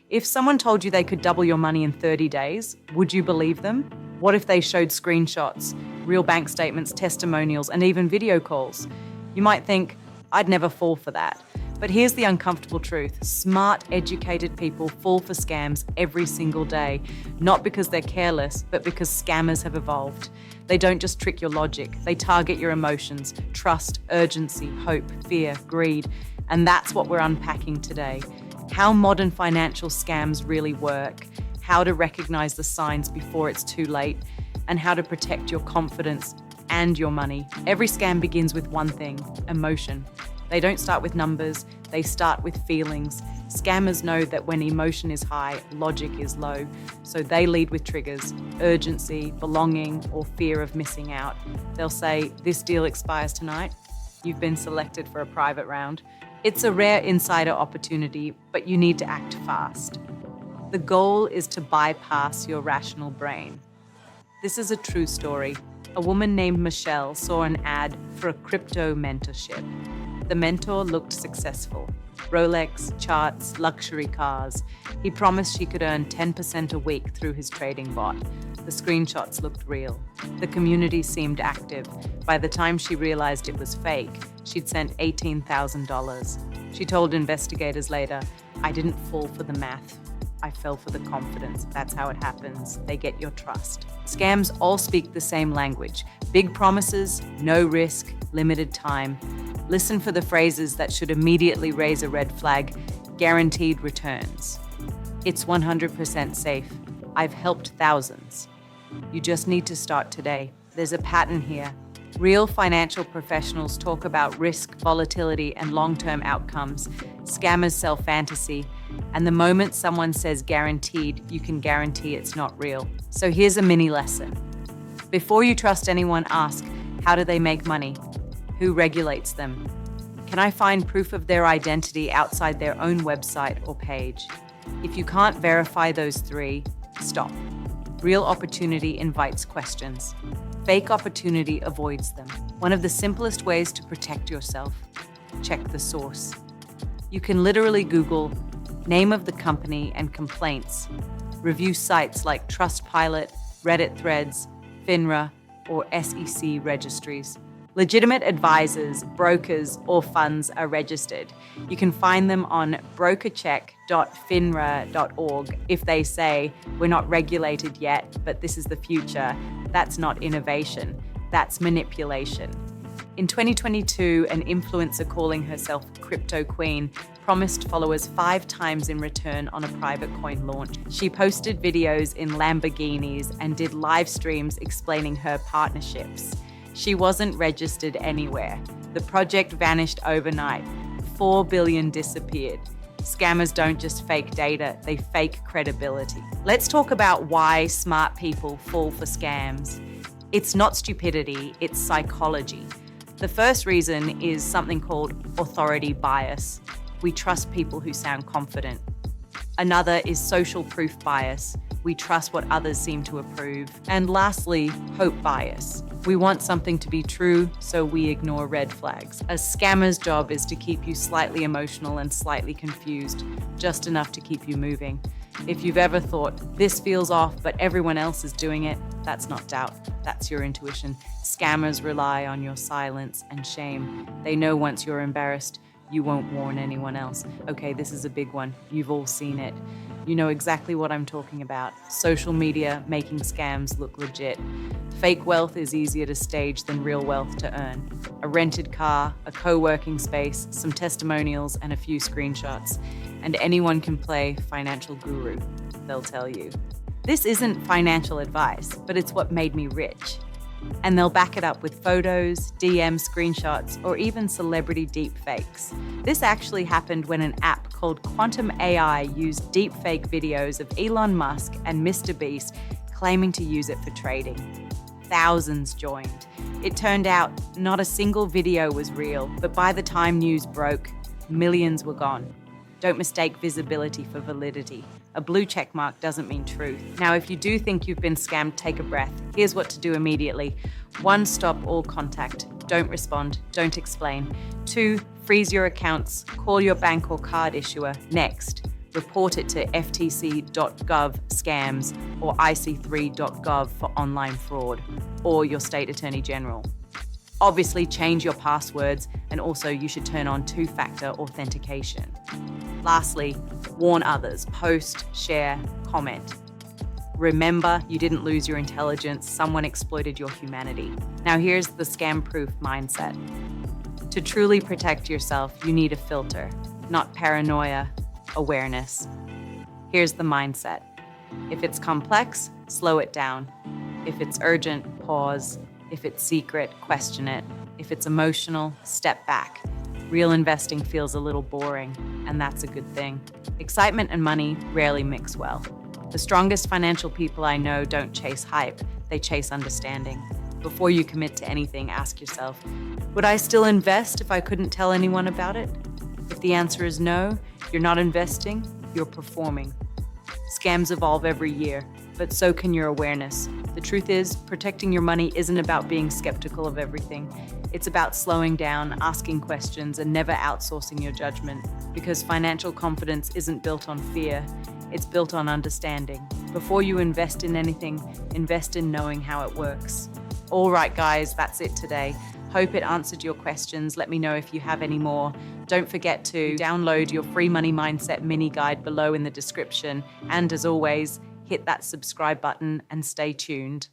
If someone told you they could double your money in 30 days, would you believe them? What if they showed screenshots, real bank statements, testimonials, and even video calls? You might think, I'd never fall for that. But here's the uncomfortable truth. Smart, educated people fall for scams every single day, not because they're careless, but because scammers have evolved. They don't just trick your logic, they target your emotions, trust, urgency, hope, fear, greed. And that's what we're unpacking today. How modern financial scams really work, how to recognize the signs before it's too late, and how to protect your confidence and your money. Every scam begins with one thing: emotion. They don't start with numbers, they start with feelings. Scammers know that when emotion is high, logic is low. So they lead with triggers: urgency, belonging, or fear of missing out. They'll say, "This deal expires tonight. You've been selected for a private round." It's a rare insider opportunity, but you need to act fast. The goal is to bypass your rational brain. This is a true story. A woman named Michelle saw an ad for a crypto mentorship. The mentor looked successful. Rolex, charts, luxury cars. He promised she could earn 10% a week through his trading bot. The screenshots looked real. The community seemed active. By the time she realized it was fake, she'd sent $18,000. She told investigators later, "I didn't fall for the math. I fell for the confidence." That's how it happens. They get your trust. Scams all speak the same language. Big promises, no risk, limited time. Listen for the phrases that should immediately raise a red flag: guaranteed returns. It's 100% safe. I've helped thousands. You just need to start today. There's a pattern here. Real financial professionals talk about risk, volatility, and long-term outcomes. Scammers sell fantasy. And the moment someone says guaranteed, you can guarantee it's not real. So here's a mini lesson. Before you trust anyone, ask, how do they make money? Who regulates them? Can I find proof of their identity outside their own website or page? If you can't verify those three, stop. Real opportunity invites questions. Fake opportunity avoids them. One of the simplest ways to protect yourself: check the source. You can literally Google name of the company and complaints. Review sites like Trustpilot, Reddit threads, FINRA, or SEC registries. Legitimate advisors, brokers, or funds are registered. You can find them on brokercheck.finra.org. If they say, "We're not regulated yet, but this is the future," that's not innovation, that's manipulation. In 2022, an influencer calling herself Crypto Queen promised followers 5 times in return on a private coin launch. She posted videos in Lamborghinis and did live streams explaining her partnerships. She wasn't registered anywhere. The project vanished overnight. 4 billion disappeared. Scammers don't just fake data, they fake credibility. Let's talk about why smart people fall for scams. It's not stupidity, it's psychology. The first reason is something called authority bias. We trust people who sound confident. Another is social proof bias. We trust what others seem to approve. And lastly, hope bias. We want something to be true, so we ignore red flags. A scammer's job is to keep you slightly emotional and slightly confused, just enough to keep you moving. If you've ever thought, "This feels off, but everyone else is doing it," that's not doubt, that's your intuition. Scammers rely on your silence and shame. They know once you're embarrassed, you won't warn anyone else. Okay, this is a big one. You've all seen it. You know exactly what I'm talking about. Social media making scams look legit. Fake wealth is easier to stage than real wealth to earn. A rented car, a co-working space, some testimonials, and a few screenshots. And anyone can play financial guru, they'll tell you. This isn't financial advice, but it's what made me rich. And they'll back it up with photos, DM screenshots, or even celebrity deepfakes. This actually happened when an app called Quantum AI used deepfake videos of Elon Musk and Mr. Beast claiming to use it for trading. Thousands joined. It turned out not a single video was real, but by the time news broke, millions were gone. Don't mistake visibility for validity. A blue check mark doesn't mean truth. Now, if you do think you've been scammed, take a breath. Here's what to do immediately. 1, stop all contact. Don't respond. Don't explain. 2, freeze your accounts. Call your bank or card issuer. Next, report it to ftc.gov scams or ic3.gov for online fraud, or your state attorney general. Obviously, change your passwords, and also you should turn on two-factor authentication. Lastly, warn others, post, share, comment. Remember, you didn't lose your intelligence, someone exploited your humanity. Now here's the scam-proof mindset. To truly protect yourself, you need a filter, not paranoia, awareness. Here's the mindset. If it's complex, slow it down. If it's urgent, pause. If it's secret, question it. If it's emotional, step back. Real investing feels a little boring, and that's a good thing. Excitement and money rarely mix well. The strongest financial people I know don't chase hype, they chase understanding. Before you commit to anything, ask yourself, would I still invest if I couldn't tell anyone about it? If the answer is no, you're not investing, you're performing. Scams evolve every year, but so can your awareness. The truth is, protecting your money isn't about being skeptical of everything. It's about slowing down, asking questions, and never outsourcing your judgment. Because financial confidence isn't built on fear, it's built on understanding. Before you invest in anything, invest in knowing how it works. All right, guys, that's it today. Hope it answered your questions. Let me know if you have any more. Don't forget to download your free money mindset mini guide below in the description. And as always, hit that subscribe button and stay tuned.